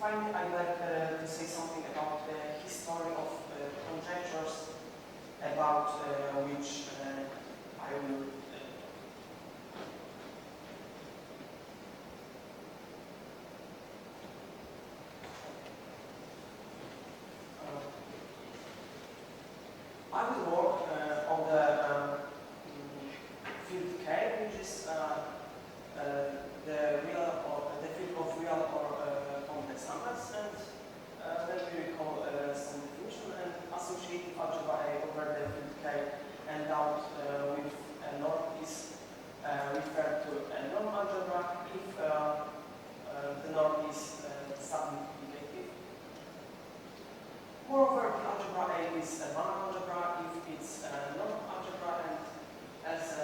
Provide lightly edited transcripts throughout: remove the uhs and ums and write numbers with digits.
finally, I'd like to say something about the history of conjectures about which I will work on the field K, which is the field of real or complex numbers, and then we recall some definition and associative algebra A over the field K endowed with a norm is referred to a norm algebra if the norm is submultiplicative. Moreover, the algebra A is a Banach algebra if it's a norm algebra, and as a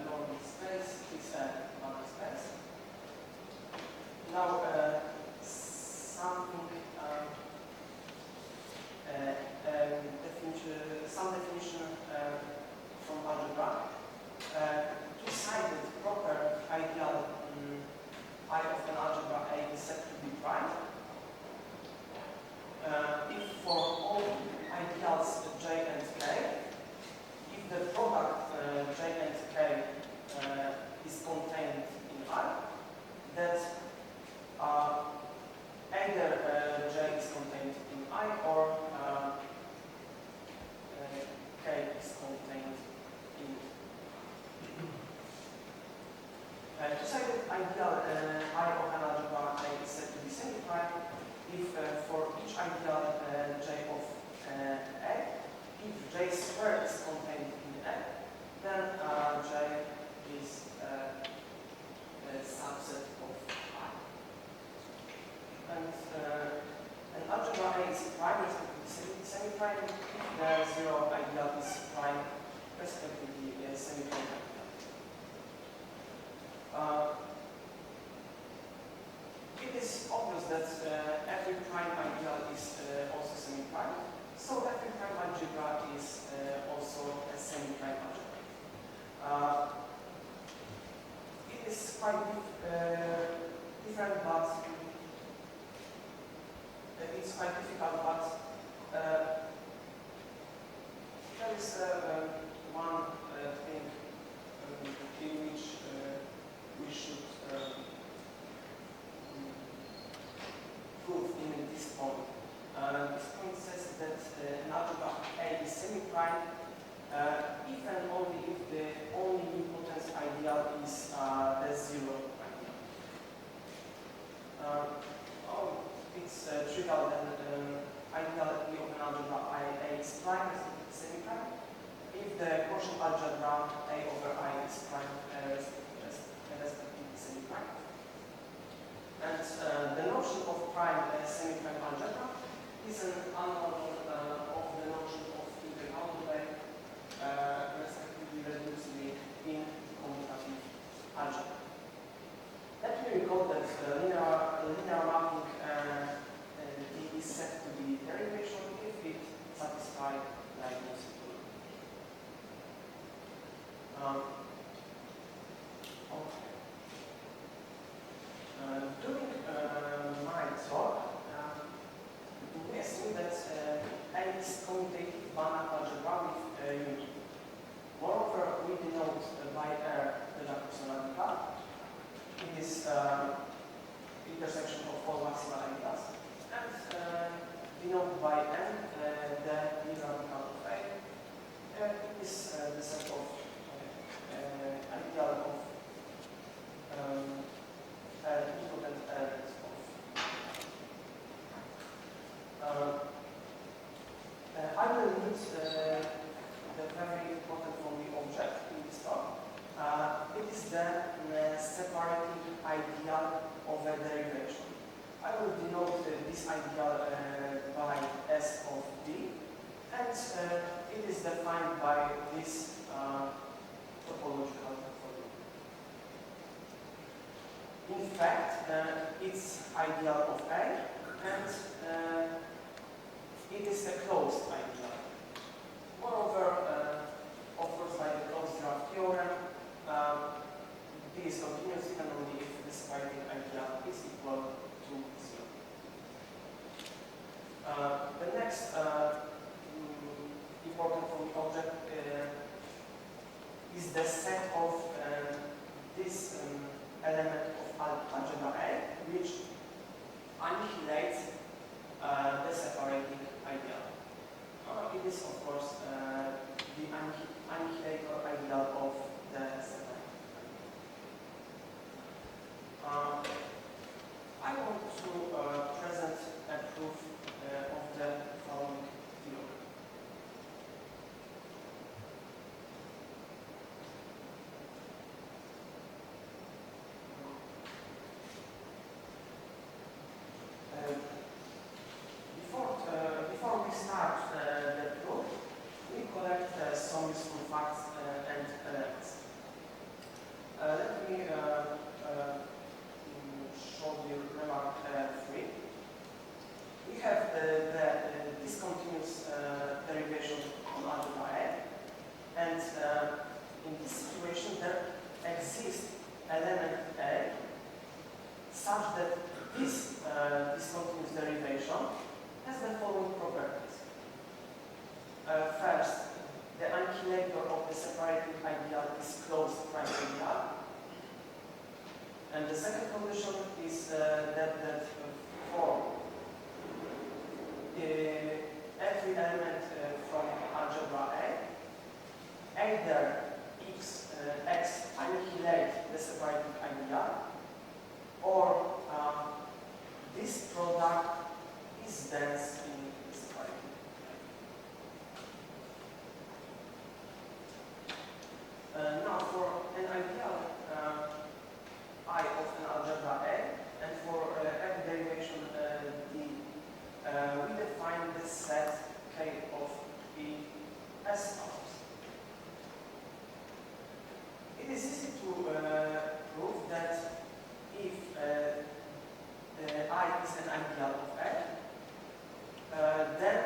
norm space is a Banach space. Now, some definition from algebra. Two-sided proper ideal I of an algebra A is said to be prime if for all ideals J and K, if the product J and K is contained in I, that either J is contained in I or K is contained in two-sided ideal I of an algebra A is said to be semi-prime if for each ideal J of A, if J squared is contained in A, then J is a subset of I. And an algebra A is prime, respectively semi-prime, if the zero ideal is prime, respectively semi-prime. It is obvious that every prime ideal is also semi-prime, so every prime algebra is also a semi-prime algebra. It is quite different, but it's quite difficult, but there is one thing in which we should prove in this point. This point says that an algebra A is semi-prime if and only if the only nilpotent ideal is the zero ideal. It's trivial that ideality of an algebra A is prime, semi-prime, if the quotient algebra A over I is prime, respectively semi-prime. And the notion of prime semi-prime algebra is an analog of the notion of integral respectively reducibly in commutative algebra. Let me recall that linear mapping is said to be derivation if it satisfies Leibniz rule. During my talk, we assume that A is commutative Banach algebra with unity. Moreover, we denote by R the Jacobson algebra. It is intersection of all maximal ideals, and denoted by N the linear radical of A. It is the set of ideal of nilpotent elements I will need the very important for me object in this talk. It is the separating ideal of a derivation. I will denote this ideal by S of D, and it is defined by this topological formula. In fact, it's ideal of A, and it is a closed ideal. Moreover, of course, by the closed graph theorem, D is continuous even only if the separating ideal is equal to 0. next important for me object is the set of this element of algebra A, which annihilates the separating ideal. It is, of course, the annihilator ideal of the separating ideal. I want to present a proof of the following theorem. Before we start the proof, we collect some useful facts and elements. Let me show you remark 3. We have the discontinuous derivation on algebra A, and in this situation there exists element A such that this discontinuous derivation has the following properties. First, the annihilator of the separating ideal is closed prime ideal. And the second condition is that for every element from algebra A, either x annihilate the separating ideal, or this product is dense in the separating ideal. Now, for an ideal I of an algebra A, and for every derivation D, we define the set K of E as follows. It is easy to prove that if I is an ideal of A, then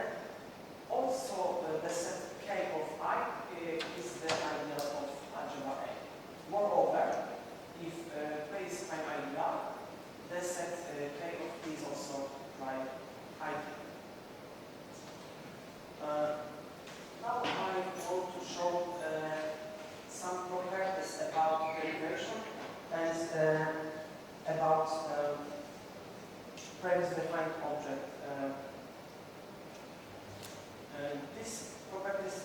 also the set K of I is the ideal of algebra A. Moreover, if P is prime ideal, the set K of P is also prime ideal. Now I want to show some properties about derivation and about previous defined object. These properties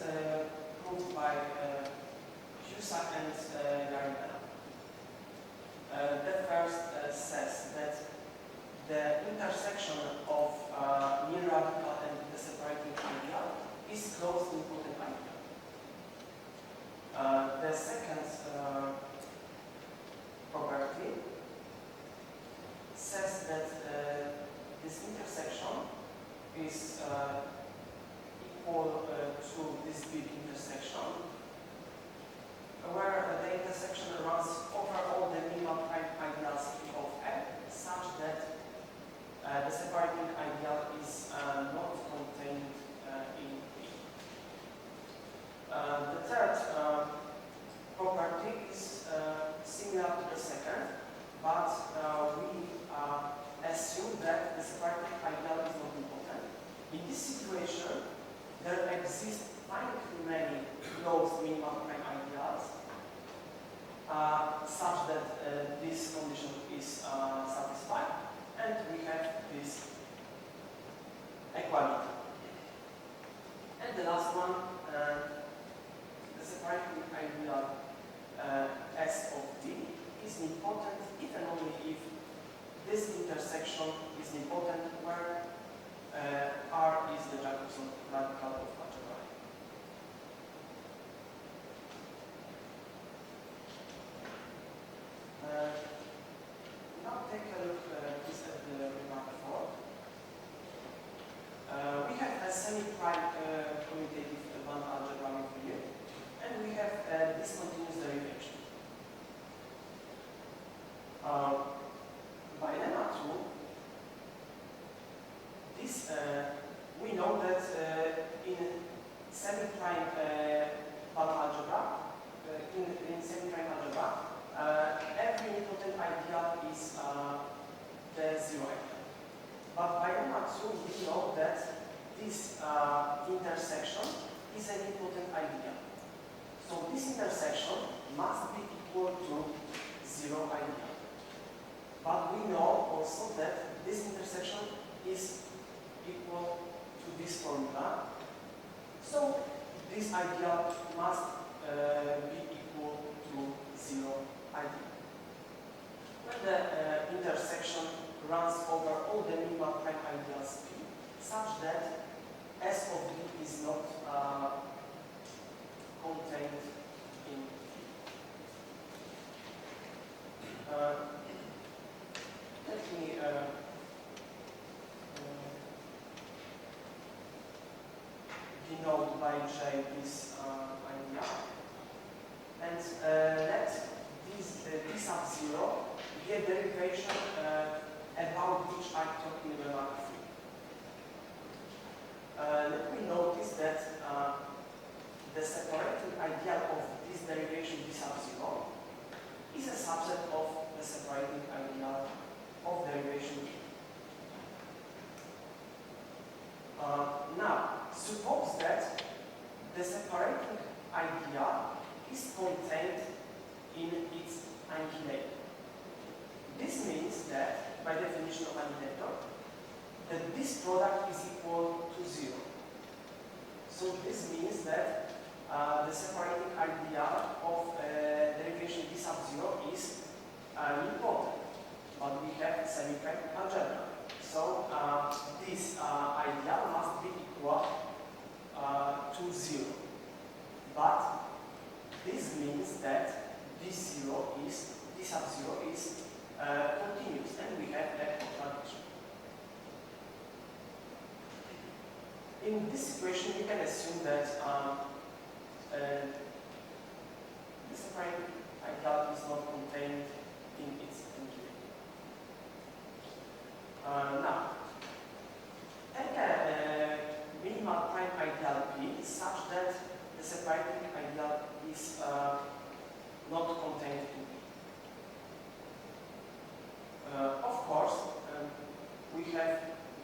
proved by Cusack and Garibello. The first says that the intersection of mean radical and the separating ideal is closed in potent ideal. The second property says that this intersection is equal to this big intersection, where the intersection runs over all the minimal prime ideals of A, such that the separating ideal is not contained in P. The third property is similar to the second, but we assume that the separating ideal is not important. In this situation, there exist finitely many closed minimal prime ideals, such that this condition is satisfied, and we have this equality. And the last one, the separating ideal S of D is important if and only if this intersection is important where R is the Jacobson radical of algebra. Now take a look please at the remark 4. We have a semi-prime commutative one algebra with here, and we have a discontinuous derivation. By lemma 2, this we know that in semi-prime algebra, in semi-prime algebra, every nilpotent ideal is the zero ideal. But by lemma 2, we know that this this intersection must be equal to 0 ideal. But we know also that this intersection is equal to this formula. So this ideal must be equal to 0 ideal. When the intersection runs over all the minimal prime ideals P, such that S of B is not contained in P. Let me denote by J this idea, and let this D sub 0 be a derivation about each actor in the remark 3. Let me notice that the separating ideal of this derivation D sub 0 is a subset of the separating ideal of derivation D. Now, suppose that the separating idea is contained in its annihilator. This means that, by definition of annihilator, that this product is equal to 0. So this means that the separating idea of derivation D sub 0 is important, but we have semi-prime algebra. So this idea must be equal to 0. But this means that D sub 0 is continuous, and we have a contradiction. In this situation, you can assume that the separating ideal is not contained in its annihilator. Now, take a minimal prime ideal P such that the separating ideal is not contained in P. Of course, we have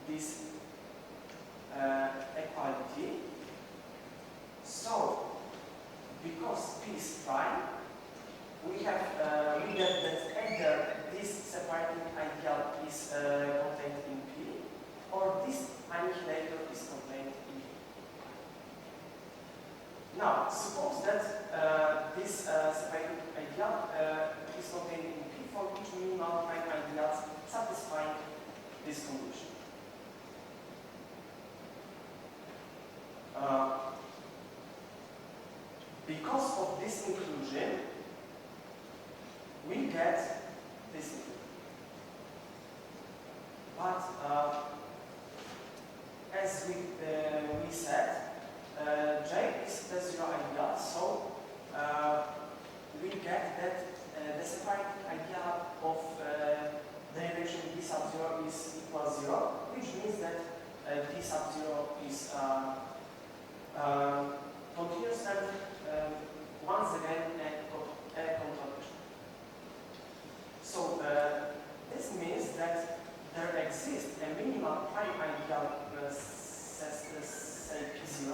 this equality. So, because P is prime, we get that either this separating ideal is contained in P, or this annihilator is contained in P. Now, suppose that this separating ideal is contained in P for each minimal prime ideals satisfying this condition. Because of this inclusion, we get this inclusion. But as we said, J is the 0 ideal, so we get that the separating idea of derivation D sub 0 is equal 0, which means that D sub 0 is continuous and once again a contradiction. So this means that there exists a minimal prime ideal, say P0,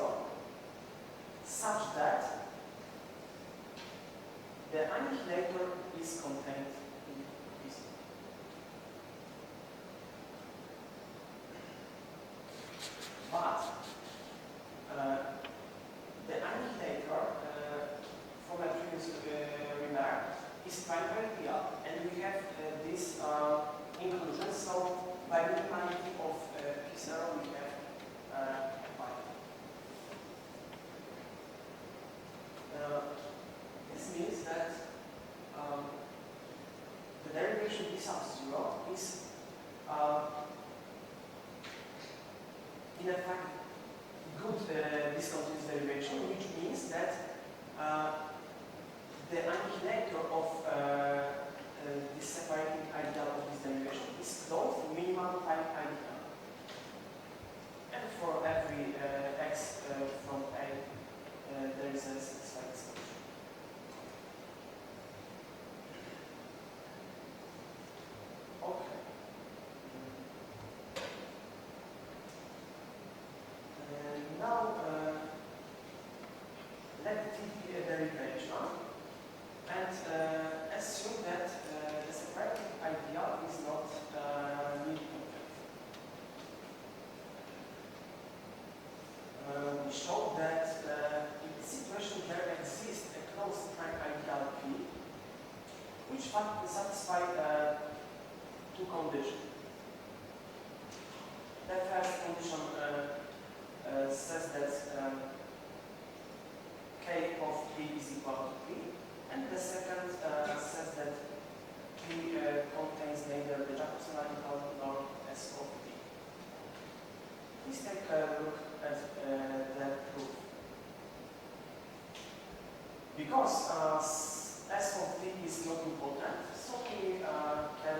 such that the annihilator is contained in P0. But the annihilator, from a previous remark, is primary real, and we have this inclusion. So by minimality of P0, we have pi. This means that the derivation D sub 0 is in effect good discontinuous derivation, which means that the annihilator of this separating ideal of this derivation is closed minimal prime ideal. And for every x from A, there is a satisfying solution. Okay. Now, let T be a derivation which satisfy two conditions. The first condition says that k of p is equal to p, and the second says that p contains neither the Jacobson radical nor S of p. Please take a look at the proof. Because S of t is not important, so we can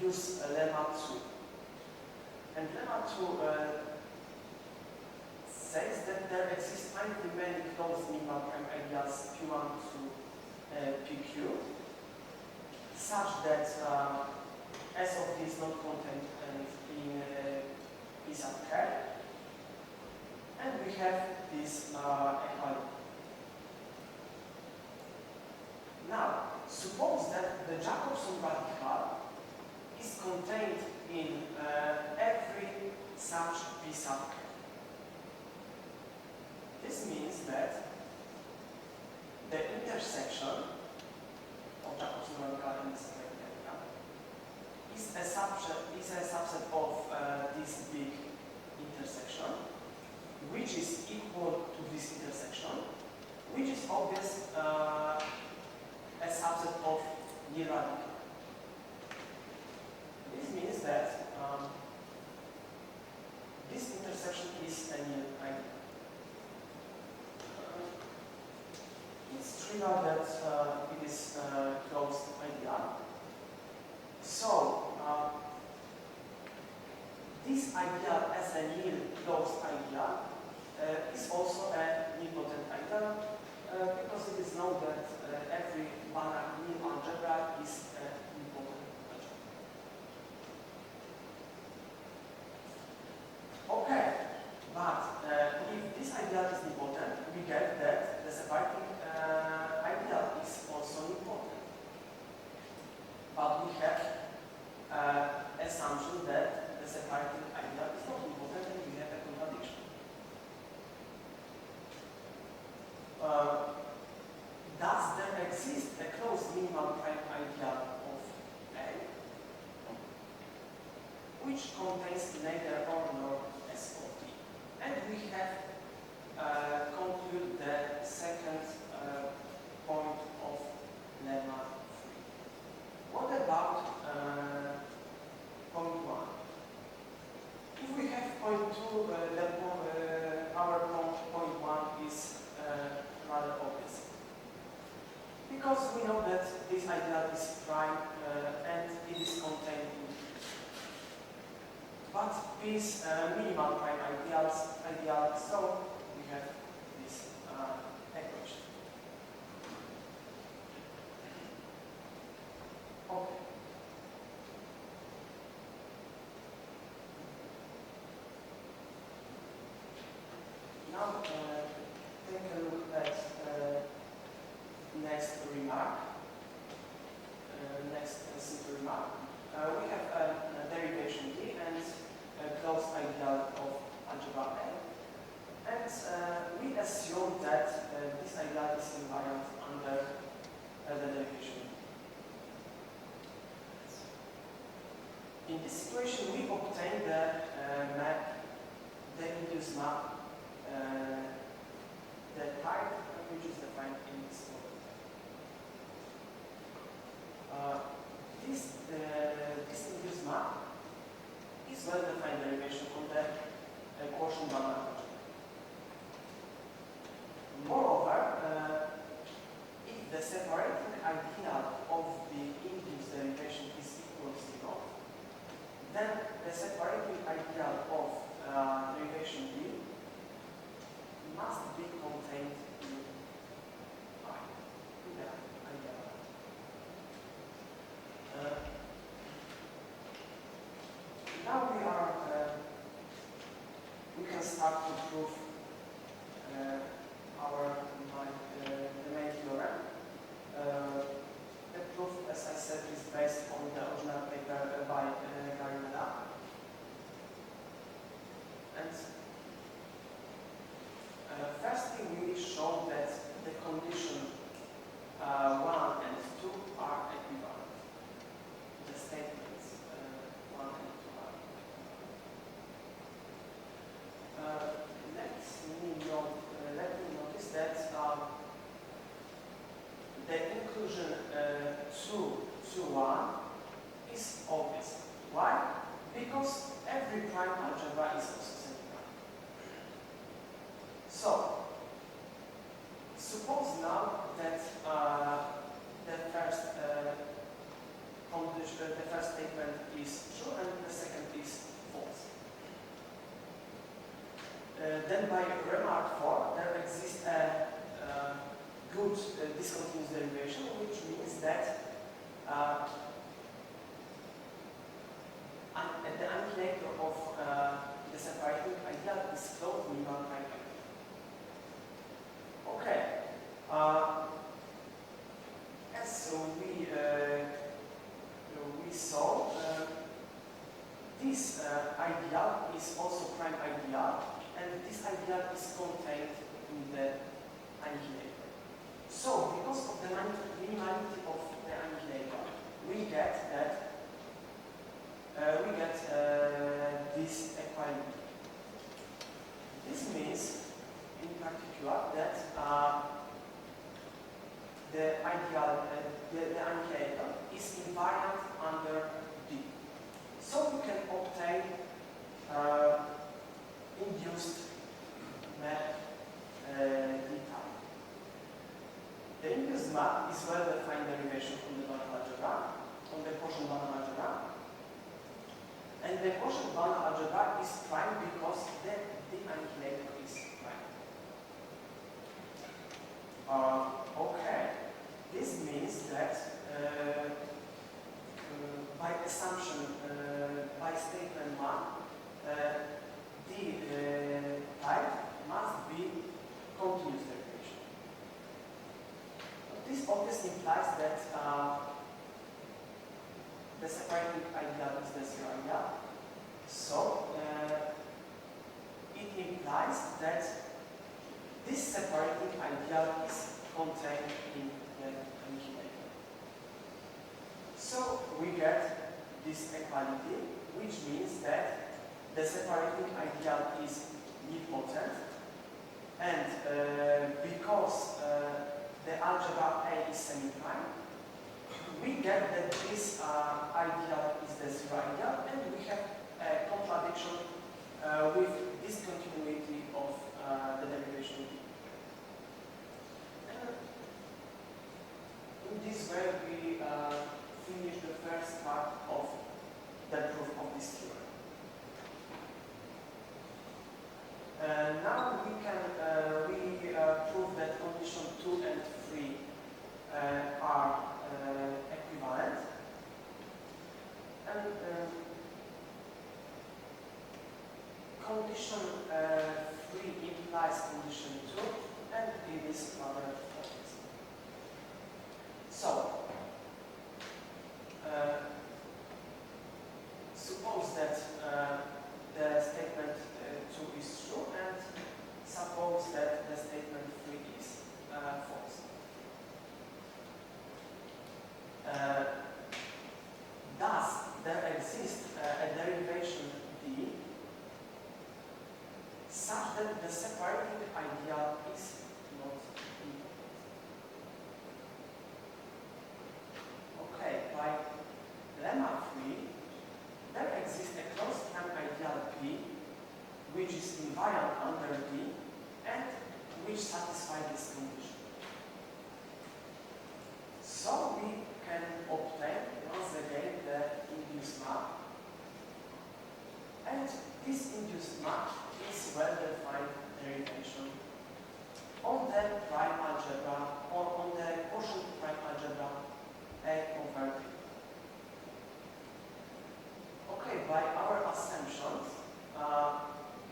use lemma 2. And lemma 2 says that there exist finitely many closed minimal prime ideals P1 to PQ, such that S of t is not contained in P sub k, and we have this equality. Now, suppose that the Jacobson radical is contained in every such P sub k. This means that the intersection of Jacobson radical and this radical is a subset of this big intersection, which is equal to this intersection, which is obvious a subset of nil radical. This means that this intersection is a nil ideal. It's trivial that it is closed ideal. So this ideal as a nil closed ideal is also a nilpotent ideal because it is known that every Banach nil algebra is a nilpotent algebra. Okay, but if this ideal is nilpotent, we get that the separating ideal is also nilpotent. But we have assumption that the separating ideal is not nilpotent, and we have a contradiction. Does there exist a closed minimal prime ideal of A, which contains neither or nor S of t? And we have conclude the second point of lemma 3. What about point 1? If we have point 2, our point 1 is rather obvious. Because we know that this ideal is prime and it is contained in P. But these minimal prime ideals, so we have this equation. Okay. Now take a look at next remark. Next simple remark. We have a derivation D and a closed ideal of algebra A. And we assume that this ideal is invariant under the derivation. In this situation, we obtain the map, the induced map, the type which is defined in this model. This induced map is well-defined derivation from the quotient Banach. Moreover, if the separating ideal of the induced derivation is equal to 0, then the separating ideal of derivation D must be contained in I, in the ideal. Now we can start to prove the main theorem. The proof, as I said, is based on the original paper by Kamil. And first thing we show that the condition 1 and 2 are Then by remark 4, there exists a good discontinuous derivation, which means that the annihilator of the separating ideal is closed minimal prime ideal. Okay. As we saw, this ideal is also prime ideal, and this ideal is contained in the annihilator. So, because of the minimality of the annihilator, we get that this equality. This means, in particular, that the annihilator is invariant under D. So we can obtain induced map D type. The induced map is well-defined derivation from the Banach algebra, from the quotient Banach algebra. And the quotient Banach algebra is prime because the annihilator is prime. Okay. This means that by assumption, by statement 1, the type must be continuous derivation. This obviously implies that the separating ideal is the zero ideal. So it implies that this separating ideal is contained in the annihilator. So we get this equality, which means that the separating ideal is nilpotent, and because the algebra A is semi-prime, we get that this ideal is the zero ideal, and we have a contradiction with discontinuity of the derivation. In this way, we finish the first part of the proof of this theorem. Now we can prove that condition 2 and 3 are equivalent, and condition 3 implies condition 2, and it is rather obvious. So, suppose that the statement 2 is true, and suppose that the statement 3 is false. Thus, there exists a derivation D such that the separating ideal is not equal. Okay, by lemma 3, there exists a closed prime ideal P which is invariant under D and which satisfies this condition. So we can obtain once again the induced map, and this induced map is well-defined derivation on the prime algebra or on the quotient prime algebra A over D. Okay, by our assumptions,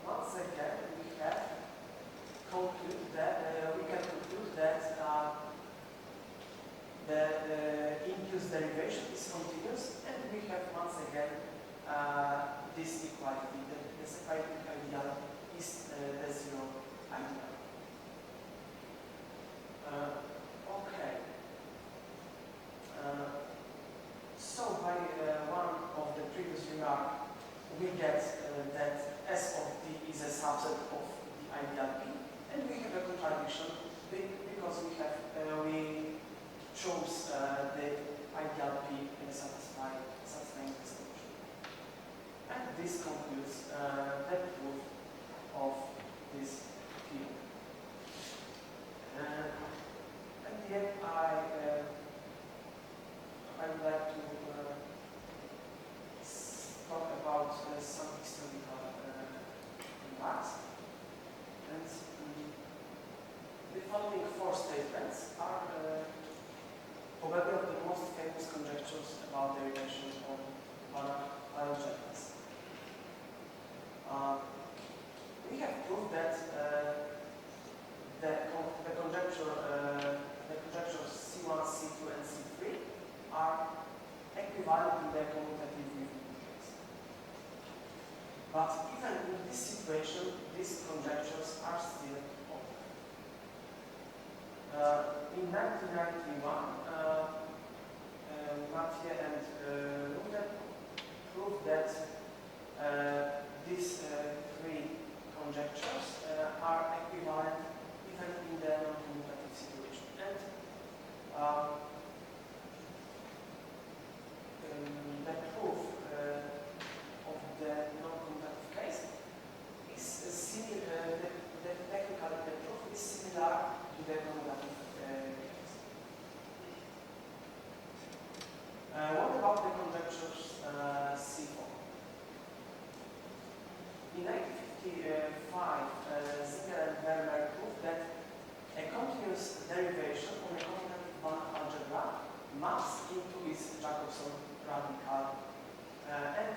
once again we can conclude that the induced derivation is continuous, and we have once again this equality. The separating ideal is the zero ideal. Okay. So by one of the previous remarks, we get that S of D is a subset of the ideal P, and we have a contradiction because we chose the ideal P and satisfying this condition. And this concludes the proof of this theorem. At the end, I would like to talk about some historical remarks. following four statements are probably of the most famous conjectures about derivation of Banach genders. We have proved that the conjectures C1, C2, and C3 are equivalent to the commutative Witten case. But even in this situation, these conjectures are still open. In 1991, Mathieu and Lunde proved that these three conjectures are equivalent even in the non-commutative situation. And the proof of the non-commutative case is similar, the technical proof is similar to the commutative case. What about the conjectures C4? In 1955, Zinger and Werner proved that a continuous derivation on a commutative Banach algebra maps into its Jacobson radical, and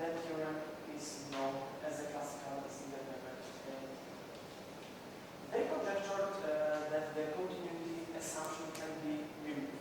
that theorem is known as a classical Zinger-Werner theorem. They conjectured that the continuity assumption can be removed.